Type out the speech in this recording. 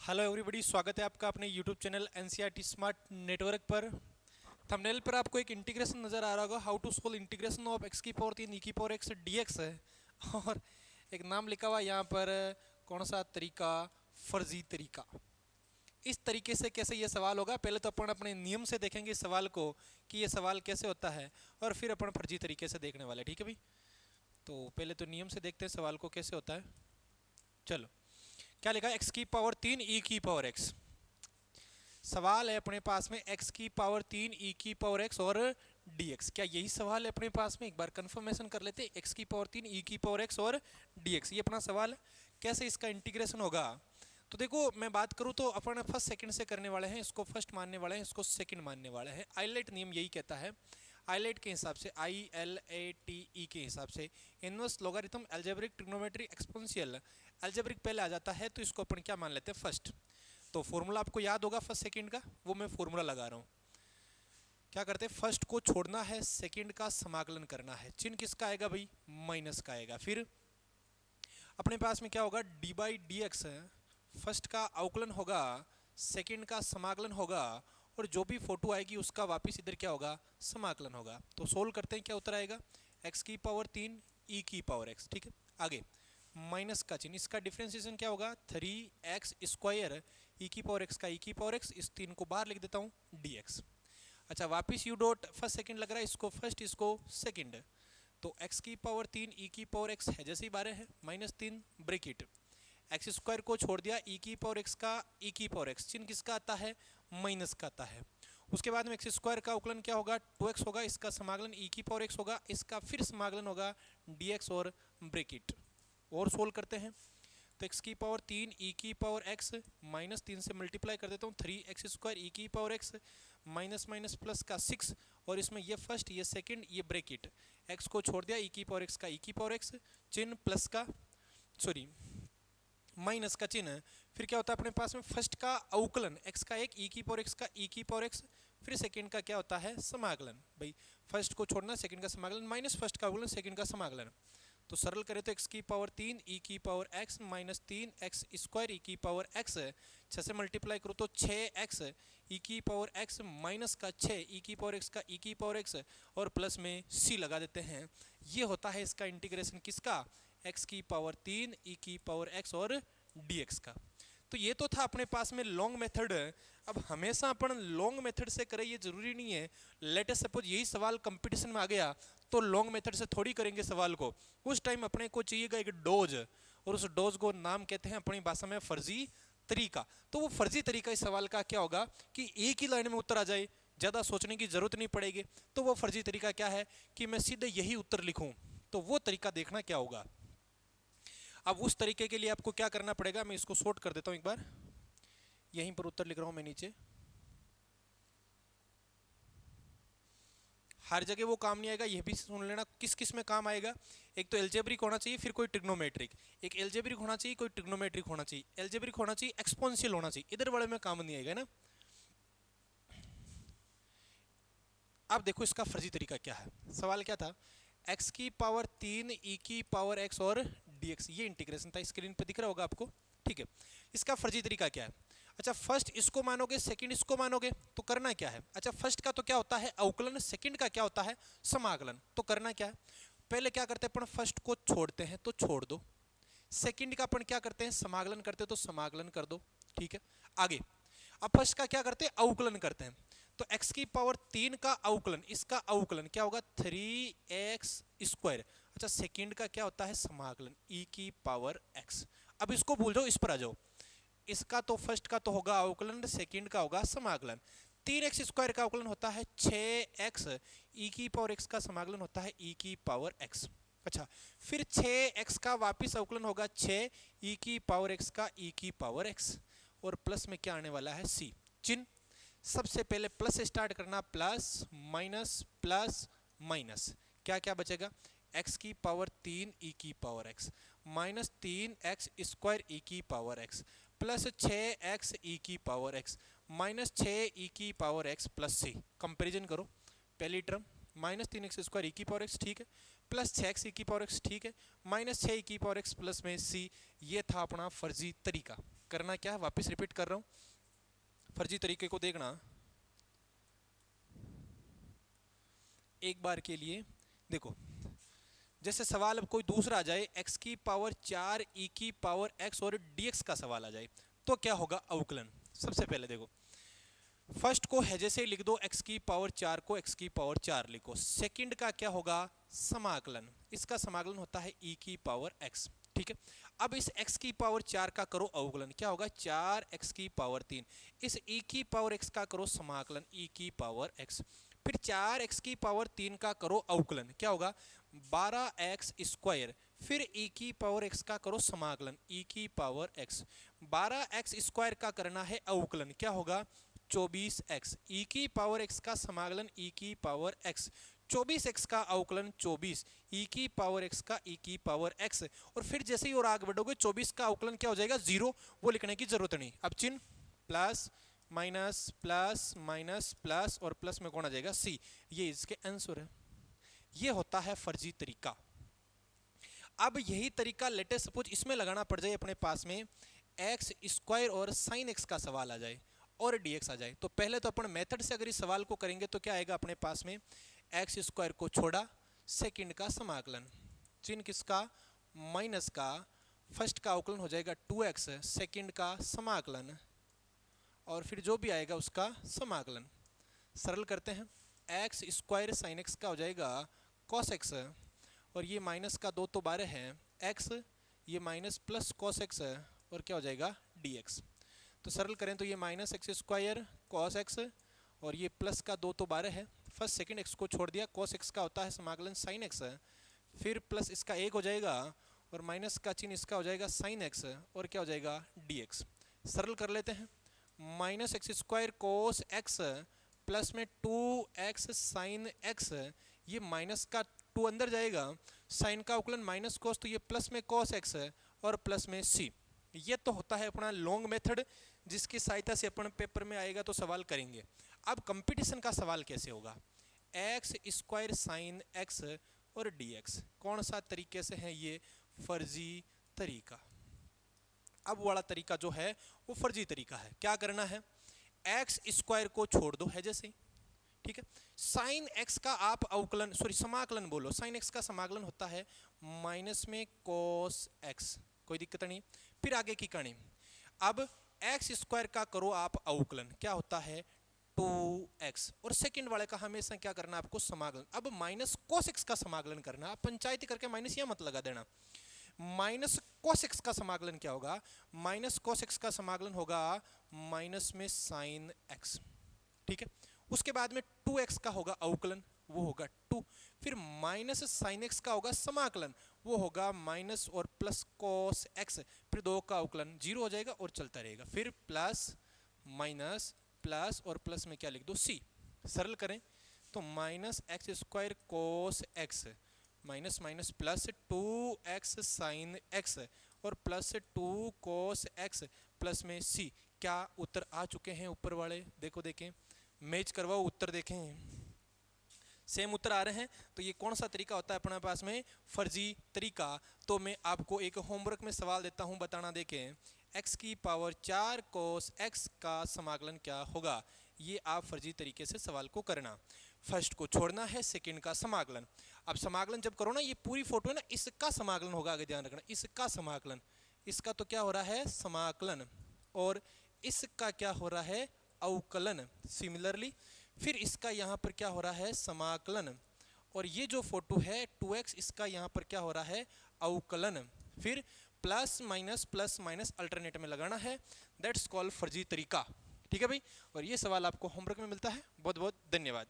Hello everybody, स्वागत है आपका अपने YouTube channel NCERT smart network पर। थंबनेल पर आपको एक इंटीग्रेशन नज़र आ रहा होगा, how to solve integration of x की पावर 3 ई की पावर एक्स डीएक्स है। और एक नाम लिखा हुआ यहाँ पर, कौन सा तरीका? फर्जी तरीका। इस तरीके से कैसे ये सवाल होगा, पहले तो अपन अपने नियम से देखेंगे इस सवाल को कि ये सवाल कैसे होता है, और फिर अपन फर्जी तरीके से देखने वाले। ठीक है भाई, तो पहले तो नियम से देखते हैं सवाल को कैसे होता है। चलो, क्या लिखा है? एक्स की पावर 3 ई की पावर एक्स। सवाल है अपने पास में एक्स की पावर 3 ई की पावर एक्स और डीएक्स। क्या यही सवाल है अपने पास में? एक बार कंफर्मेशन कर लेते हैं। एक्स की पावर 3 ई की पावर एक्स और डीएक्स, ये अपना सवाल है। कैसे इसका इंटीग्रेशन होगा? तो देखो, मैं बात करूं तो अपन फर्स्ट सेकंड से करने वाले हैं। इसको फर्स्ट मानने वाले हैं, इसको सेकंड मानने वाले हैं। आइलेट नियम यही कहता है, आइलेट के हिसाब से, ILATE के हिसाब से, inverse logarithm algebraic trigonometry exponential. Algebraic पहले आ जाता है तो इसको अपन क्या मान लेते हैं? फर्स्ट। तो फॉर्मूला आपको याद होगा फर्स्ट सेकंड का, वो मैं फॉर्मूला लगा रहा हूँ। क्या करते हैं? फर्स्ट को छोड़ना है, सेकंड का समाकलन करना है। चिन्ह किसका आएगा भाई? माइनस का आएगा। फिर अपने पास में क्या होगा? D by D x. First का अवकलन होगा, सेकंड का समाकलन होगा, और जो भी फोटो आएगी उसका वापिस इधर क्या होगा? समाकलन होगा। तो सोल्व करते हैं, क्या उत्तर आएगा? एक्स की पावर 3 ई की पावर एक्स। ठीक है, आगे माइनस का चिन्ह, इसका डिफरेंशिएशन क्या होगा? 3x स्क्वायर ई की पावर एक्स का ई की पावर एक्स, इस 3 को बाहर लिख देता हूँ, dx। अच्छा, वापिस यू डॉट फर्स्ट सेकंड लग रहा है, इसको फर्स्ट इसको सेकंड। तो x की पावर 3 ई की पावर एक्स है जैसे ही बारह है, -3 ब्रेकेट, एक्स स्क्वायर को छोड़ दिया, ई की पावर एक्स का ई की पावर एक्स, चिन्ह किसका आता है? माइनस का आता है। उसके बाद में एक्स स्क्वायर का अवकलन क्या होगा? 2x होगा, इसका समाकलन ई की पावर एक्स होगा, इसका फिर समाकलन होगा dx और ब्रेकेट। और सोल्व करते हैं तो x की पावर 3 ई की पावर x -3 से मल्टीप्लाई कर देता हूँ, 3x स्क्वायर ई की power x minus minus plus का 6, और इसमें ये फर्स्ट ये सेकंड ये ब्रैकेट, x को छोड़ दिया, ई की पावर x का ई की पावर x, चिन्ह प्लस का, सॉरी माइनस का चिन्ह। फिर क्या होता है अपने पास में? फर्स्ट का अवकलन x का एक, ई की पावर x का ई की पावर x, फिर सेकंड का क्या होता है? समाकलन। भाई फर्स्ट को छोड़ना, सेकंड का समाकलन, माइनस फर्स्ट का अवकलन, सेकंड का समाकलन। तो सरल करें तो x की पावर 3 ई की power x minus 3x square e की पावर x, 6 से मल्टीप्लाई करो तो 6x ई की पावर x माइनस का 6 ई की पावर x का ई की पावर x, और प्लस में c लगा देते हैं। ये होता है इसका इंटीग्रेशन किसका? x की पावर 3 ई की पावर x और dx का। तो ये तो था अपने पास में लॉन्ग मेथड। अब हमेशा अपन लॉन्ग मेथड से करें ये जरूरी नहीं है। लेटेस्ट सपोज यही सवाल कंपटीशन में आ गया तो लॉन्ग मेथड से थोड़ी करेंगे सवाल को। उस टाइम अपने को चाहिएगा एक डोज, और उस डोज को नाम कहते हैं अपनी भाषा में फर्जी तरीका। तो वो फर्जी तरीका इस सवाल का क्या होगा कि एक ही लाइन में उत्तर आ जाए, ज़्यादा सोचने की जरूरत नहीं पड़ेगी। तो वो फर्जी तरीका क्या है कि मैं सीधे यही उत्तर लिखूं। तो वो तरीका देखना क्या होगा। अब उस तरीके के लिए आपको क्या करना पड़ेगा, मैं इसको शॉर्ट कर देता हूं एक बार, यहीं पर उत्तर लिख रहा हूं मैं नीचे। हर जगह वो काम नहीं आएगा, ये भी सुन लेना किस किस में काम आएगा। एक तो एल्जेब्रिक होना चाहिए, फिर कोई ट्रिग्नोमेट्रिक। एक एल्जेब्रिक होना चाहिए, कोई ट्रिग्नोमेट्रिक होना चाहिए। एल्जेब्रिक होना चाहिए, एक्सपोनेंशियल होना चाहिए, इधर वाले में काम नहीं आएगा ना। अब देखो इसका फर्जी तरीका क्या है। सवाल क्या था? x की पावर 3 ई की पावर x और dx, ये इंटीग्रेशन था, स्क्रीन पे दिख रहा होगा आपको। ठीक है, इसका फर्जी तरीका क्या है? अच्छा, फर्स्ट इसको मानोगे, सेकंड इसको मानोगे, तो करना क्या है? अच्छा, फर्स्ट का तो क्या होता है? अवकलन। सेकंड का क्या होता है? समाकलन। तो करना क्या है? पहले क्या करते हैं अपन? फर्स्ट को छोड़ते हैं तो छोड़ दो, सेकंड का अपन क्या करते हैं? समाकलन करते हैं तो समाकलन कर दो। ठीक है, आगे अब फर्स्ट का क्या करते हैं? अवकलन करते हैं। तो x की पावर 3 का अवकलन, इसका अवकलन क्या होगा? 3x square. अच्छा, सेकंड का क्या होता है? समाकलन, e की पावर x। अब इसको भूल जाओ, इस पर आ जाओ। इसका तो फर्स्ट का तो होगा अवकलन, सेकंड का होगा समाकलन। 3x स्क्वायर का अवकलन होता है 6x, e की पावर x का समाकलन होता है e की पावर x। अच्छा, फिर 6x का वापिस अवकलन होगा 6 e की पावर x का e की पावर x, और प्लस में क्या आने वाला है? c। चिन्ह सबसे पहले प्लस से स्टार्ट करना, प्लस माइनस, क्या क्या बचेगा? x की पावर 3 ई की power x minus 3x square e की पावर x प्लस 6x ई की पावर x माइनस 6 ई की power x plus c। Comparison करो, पहली term minus 3x square e की पावर x, ठीक है, प्लस 6x ई की पावर x, ठीक है, माइनस 6 ई की पावर x प्लस में c। ये था अपना फर्जी तरीका। करना क्या है, वापस रिपीट कर रहा हूँ, फर्जी तरीके को देखना एक बार के लिए। देखो जैसे सवाल अब कोई दूसरा आ जाए, x की पावर 4 e की पावर x और dx का सवाल आ जाए, तो क्या होगा अवकलन। सबसे पहले देखो फर्स्ट को है जैसे लिख दो, x की पावर 4 को x की पावर 4 लिखो। सेकंड का क्या होगा समाकलन, इसका समाकलन होता है e की पावर x, ठीक है। अब इस x की पावर 4 का करो अवकलन, क्या होगा 4x की पावर 3। इस e की पावर x का करो समाकलन e की पावर x। फिर 4x की पावर 3 का करो अवकलन, क्या होगा 12x स्क्वायर। फिर e की पावर x का करो समाकलन e की पावर x। 12x स्क्वायर का करना है अवकलन, क्या होगा 24x। e की पावर x का समाकलन e की पावर x। 24x का अवकलन 24 e की पावर x का e की पावर x। और फिर जैसे ही और आगे बढ़ोगे 24 का अवकलन क्या हो जाएगा 0, वो लिखने की जरूरत नहीं। अब चिन्ह plus minus plus minus plus और प्लस में कौन आ जाएगा c, ये इसके आंसर है। ये होता है फर्जी तरीका। अब यही तरीका लेटेस्ट सपोज इसमें लगाना पड़ जाए अपने पास में, एक्स स्क्वायर और साइन एक्स का सवाल आ जाए और dx आ जाए, तो पहले तो अपन मेथड से अगर इस सवाल को करेंगे तो क्या आएगा अपने पास में, एक्स स्क्वायर को छोड़ा, सेकंड का समाकलन, चिन्ह किसका माइनस का, फर्स्ट का अवकलन हो जाएगा 2x, सेकंड का समाकलन और फिर जो भी आएगा उसका समाकलन। सरल करते हैं, एक्स स्क्वायर साइन एक्स का हो जाएगा कॉस एक्स, और ये माइनस का 2 तो 12 है x, ये माइनस प्लस कॉस एक्स और क्या हो जाएगा dx। तो सरल करें तो ये minus x square cos x और ये प्लस का 2 तो 12 है, फर्स्ट सेकंड x को छोड़ दिया, कॉस एक्स का होता है समाकलन साइन एक्स, फिर प्लस इसका 1 हो जाएगा और माइनस का चिन्ह इसका हो जाएगा साइन एक्स और क्या हो जाएगा dx। सरल कर लेते हैं, minus x square cos x plus में 2x साइन एक्स, ये माइनस का 2 अंदर जाएगा, साइन का अवकलन माइनस कोस, तो ये प्लस में कॉस एक्स है और प्लस में c। ये तो होता है अपना लॉन्ग मेथड, जिसकी सहायता से अपन पेपर में आएगा तो सवाल करेंगे। अब कंपटीशन का सवाल कैसे होगा, एक्स स्क्वायर साइन एक्स और dx, कौन सा तरीके से है ये फर्जी तरीका। अब वाला तरीका जो है वो फर्जी तरीका है। क्या करना है, एक्स स्क्वायर को छोड़ दो है जैसे, ठीक है, साइन एक्स का आप अवकलन समाकलन बोलो, साइन एक्स का समाकलन होता है माइनस में कोस एक्स, कोई दिक्कत नहीं। फिर आगे की कहानी, अब एक्स स्क्वायर का करो आप अवकलन, क्या होता है 2x, और सेकंड वाले का हमेशा क्या करना आपको समाकलन। अब माइनस कोस एक्स का समाकलन करना, आप पंचायती करके माइनस यहाँ मत लगा देना। माइनस कोस एक्स का समाकलन क्या होगा, माइनस कोस एक्स का समाकलन होगा माइनस में साइन एक्स, ठीक है। उसके बाद में 2x का होगा अवकलन, वो होगा 2, फिर माइनस साइन एक्स का होगा समाकलन, वो होगा माइनस और प्लस कोस एक्स, फिर 2 का अवकलन 0 हो जाएगा और चलता रहेगा, फिर प्लस माइनस प्लस और प्लस में क्या लिख दो c। सरल करें तो minus x square cos x minus minus plus 2x sine x और प्लस 2 कोस एक्स प्लस में c। क्या उत्तर आ चुके हैं ऊपर वाले, देखो देखें, मैच करवाओ उत्तर देखें, सेम उत्तर आ रहे हैं। तो ये कौन सा तरीका होता है अपने पास में फर्जी तरीका। तो मैं आपको एक होमवर्क में सवाल देता हूं, बताना देखें, x की पावर 4 कोस x का समाकलन क्या होगा। ये आप फर्जी तरीके से सवाल को करना, फर्स्ट को छोड़ना है, सेकंड का समाकलन। अब समाकलन जब करो ना, ये पूरी फोटो है ना, इसका समाकलन होगा, आगे ध्यान रखना, इसका समाकलन, इसका तो क्या हो रहा है समाकलन और इसका क्या हो रहा है अवकलन। सिमिलरली फिर इसका यहाँ पर क्या हो रहा है समाकलन, और ये जो फोटो है 2x, इसका यहाँ पर क्या हो रहा है अवकलन। फिर प्लस माइनस अल्टरनेट में लगाना है, दैट्स कॉल्ड फर्जी तरीका, ठीक है भाई। और ये सवाल आपको होमवर्क में मिलता है। बहुत बहुत धन्यवाद।